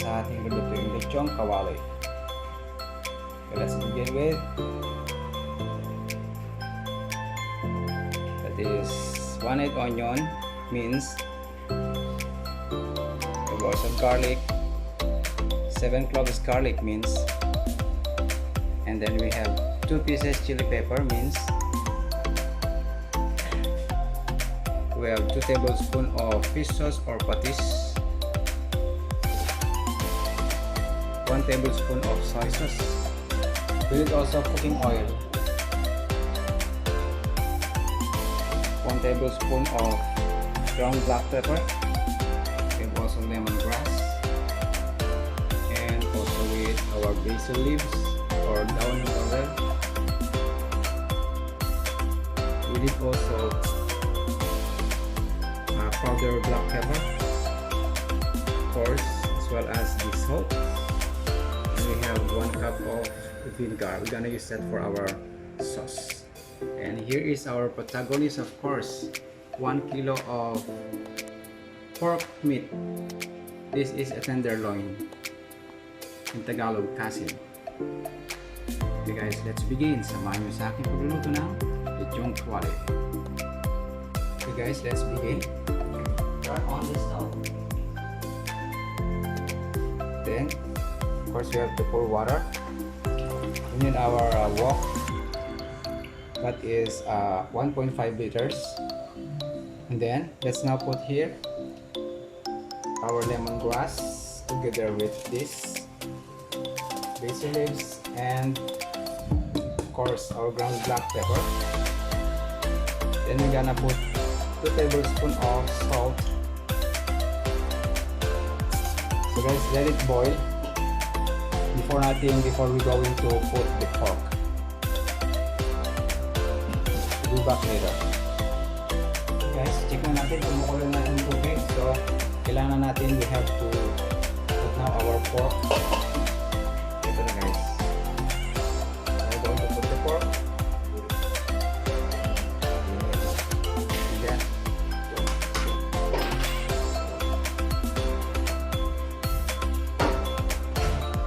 sa ating lulutuin lechong kawali. Okay, let's begin with that is 1/8 onion minced, some garlic, 7 cloves garlic minced, and then we have 2 pieces chili pepper minced. We have 2 tablespoons of fish sauce or patis, 1 tablespoon of soy sauce. We need also cooking oil, 1 tablespoon of ground black pepper, and also lemongrass, and also with our basil leaves or downy laurel. We need also powdered black pepper, of course, as well as the salt. And we have 1 cup of vinegar. We're gonna use that for our sauce. And here is our protagonist, of course, 1 kilo of pork meat. This is a tenderloin, in Tagalog, kasim. Okay guys, let's begin. Samahan nyo sa aking pagluluto ng lechong kawali. Okay guys, let's begin. Turn on the stove. Then, of course, we have to pour water. We need our wok. That is 1.5 liters. And then, let's now put here our lemongrass together with this basil leaves and, of course, our ground black pepper. Then we're gonna put 2 tablespoons of salt. So guys, let it boil before we going to put the pork. We'll be back later. Okay guys, check na natin, kumukulo na yung tubig. So, kailangan natin, we have to put now our pork. Ito na guys. We're going to put the pork.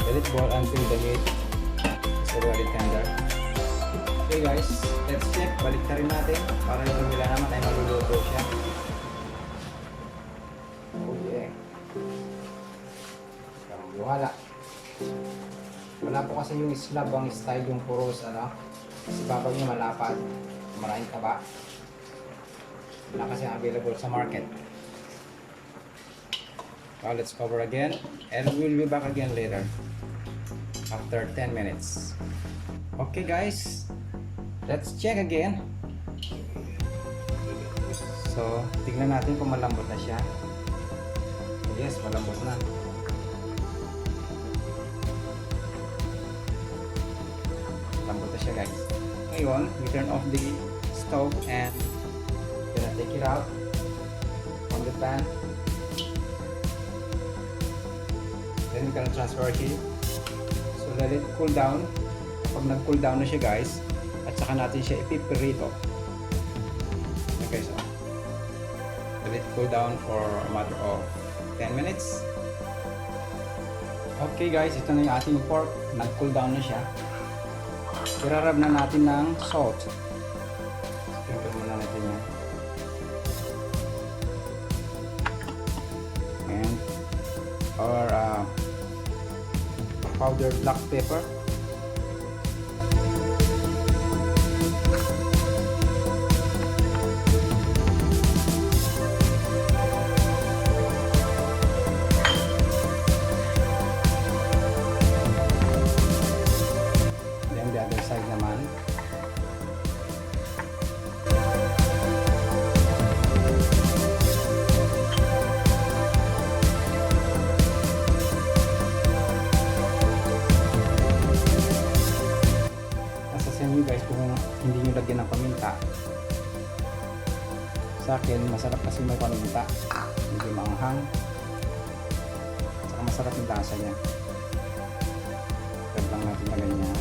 Let it boil until the meat is already tender. Okay guys, let's check. Balik na rin natin para yung kabila naman ay maluluto siya. Oh yeah. Wala. Wala po kasi yung slab ang style, yung puros ano. Kasi babaw niya malapad. Maraming taba. Wala kasi available sa market. Now let's cover again and we'll be back again later after 10 minutes. Okay guys, let's check again. So, tignan natin kung malambot na siya. Yes, malambot na. Malambot na siya guys. Ngayon, we turn off the stove and gonna take it out from the pan. Then we're gonna transfer it. So let it cool down. Pag nag-cool down na siya guys, at saka natin siya ipipirito. Okay, so let it cool down for a matter of 10 minutes. Okay guys, ito na yung ating pork. Nag-cool down na siya. Irarab na natin ng salt. Sprinkle muna natin yan. And our powdered black pepper. Then the other side naman. Guys, kung hindi nyo lagyan ng paminta, sa akin masarap kasi may paminta, hindi maanghang, saka masarap yung lasa niya. Tag lang natin na ganyan.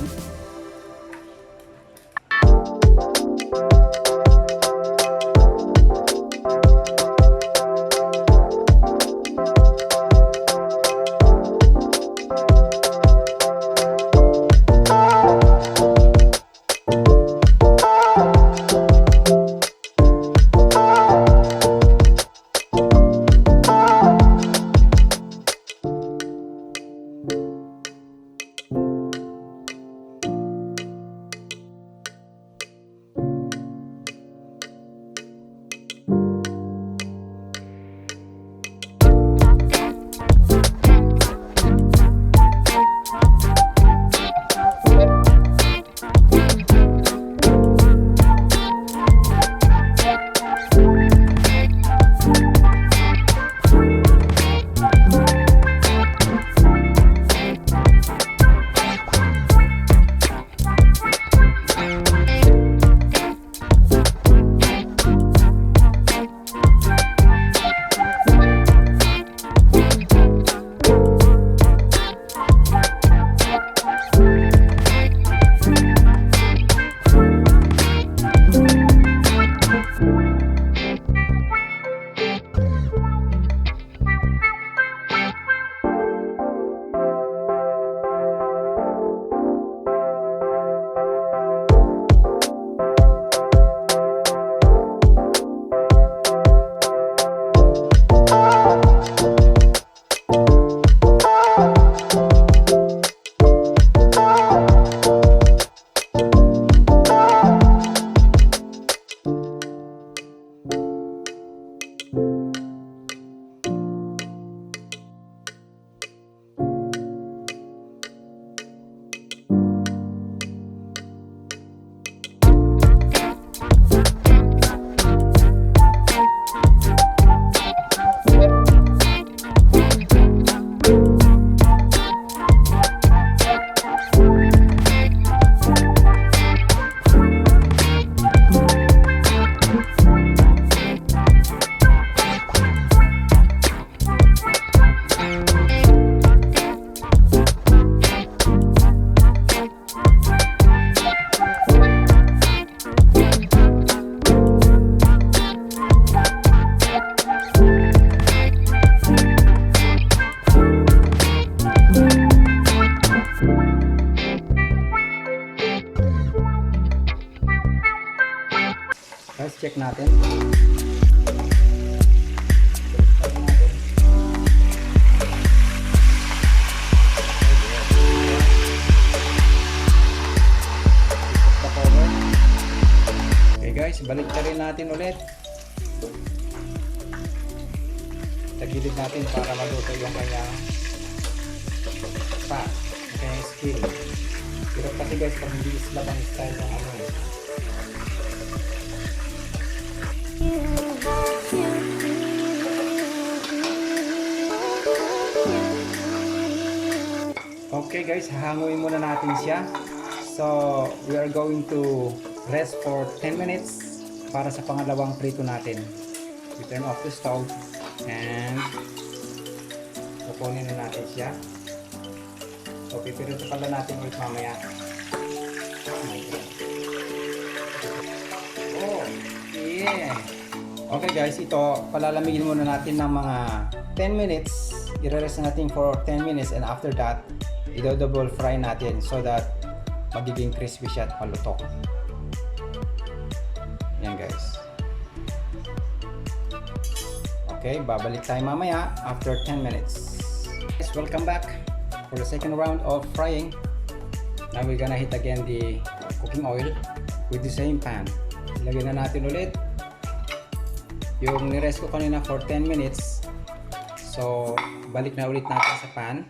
Guys, check natin. Okay guys, balik na rin natin ulit. Tagilid natin para maluto yung kanyang fat, yung kanyang skin. Pero kasi guys, pag hindi slab ang style ng ano eh. Okay guys, hahanguin muna natin siya. So, we are going to rest for 10 minutes para sa pangalawang prito natin. We turn off the stove and kukunin na natin siya. So, pipirito pala natin ulit mamaya. Oh, yeah! Okay guys, ito palalamigin muna natin ng mga 10 minutes. I-rest natin for 10 minutes and after that, i-double fry natin so that magiging crispy siya at malutok. Yan guys. Okay, babalik tayo mamaya after 10 minutes. Guys, welcome back for the second round of frying. Now we're gonna heat again the cooking oil with the same pan. Ilagay na natin ulit yung nirest ko kanina for 10 minutes. So, balik na ulit natin sa pan.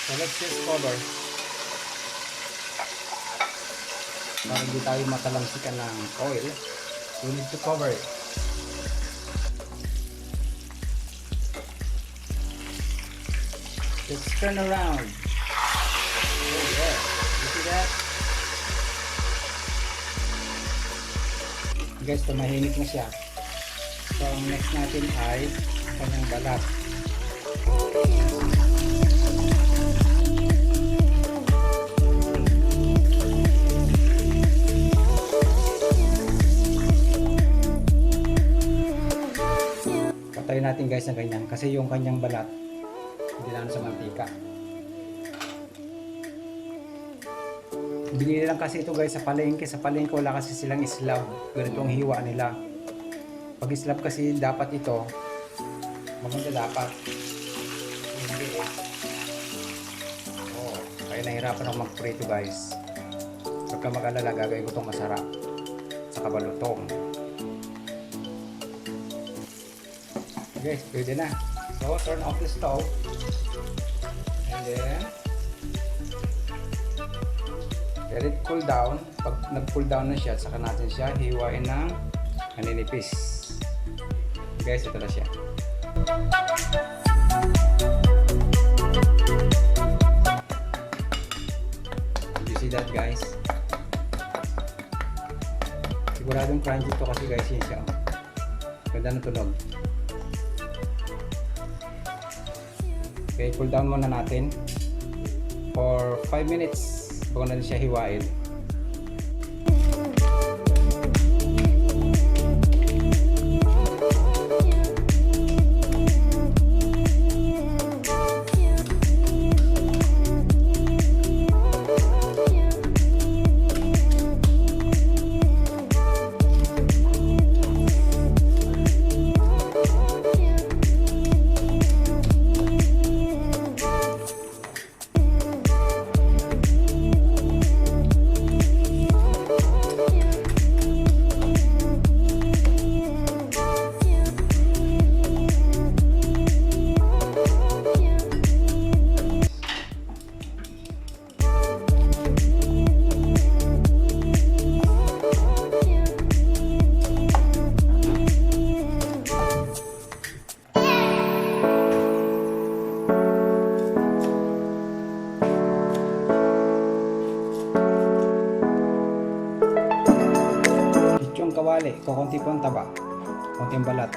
So let's just cover para hindi tayo matalamsikan ng oil. We need to cover it. Let's turn around. Oh yeah, you see that? Guys, tumahimik na siya. So ang next natin ay kanyang balat. Patayin natin guys ng ganyan kasi yung kanyang balat hindi na sa mantika. Binili lang kasi ito guys sa palengke. Sa palengke wala kasi silang slab. Ganito ang hiwa nila. Pag slab kasi dapat ito maganda dapat. Hindi eh. Oh, kaya nahirapan ako magprito guys. Pagka mag-alala gagawin ko itong masarap sa kabalutong. Guys, pwede na. So, turn off the stove. And then, let it cool down. Pag nag-cool down na siya, saka natin siya hiwain ng maninipis. Guys, ito na siya. You see that guys? Siguradong crunchy ito kasi guys yun siya. Ganda ng tunog. Okay, cool down muna natin for 5 minutes bago natin siya hiwain. Kawali, kukunti po ang taba, kunting balat.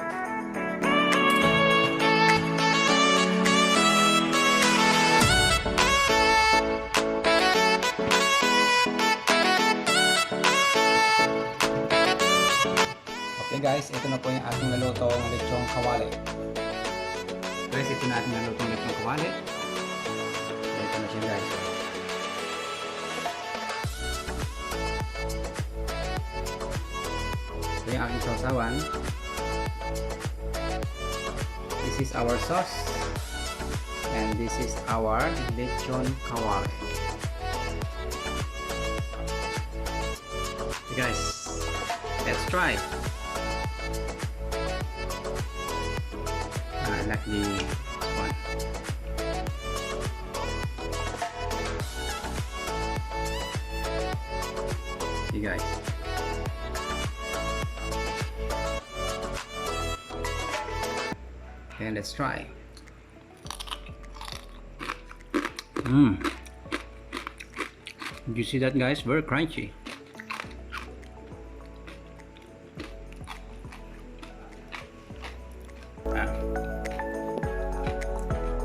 Okay guys, ito na po yung ating nalutong lechong kawali. Guys, ito na ating nalutong lechong kawali. Ito na siya guys. Ito yung aking sausawan. This is our sauce. And this is our lechon kawali. Okay guys, let's try. I like this one. See guys. Okay, let's try. Did you see that guys? Very crunchy.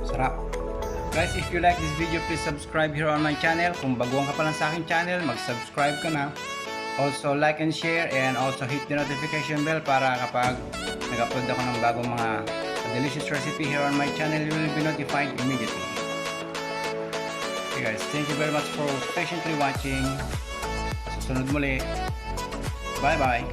Sarap. Guys, if you like this video, please subscribe here on my channel. Kung baguhan ka pa lang sa aking channel, mag-subscribe ka na. Also like and share, and also hit the notification bell para kapag nag-upload ako ng bagong mga delicious recipe here on my channel, you will be notified immediately. Okay guys, thank you very much for patiently watching. Susunod muli. Bye bye.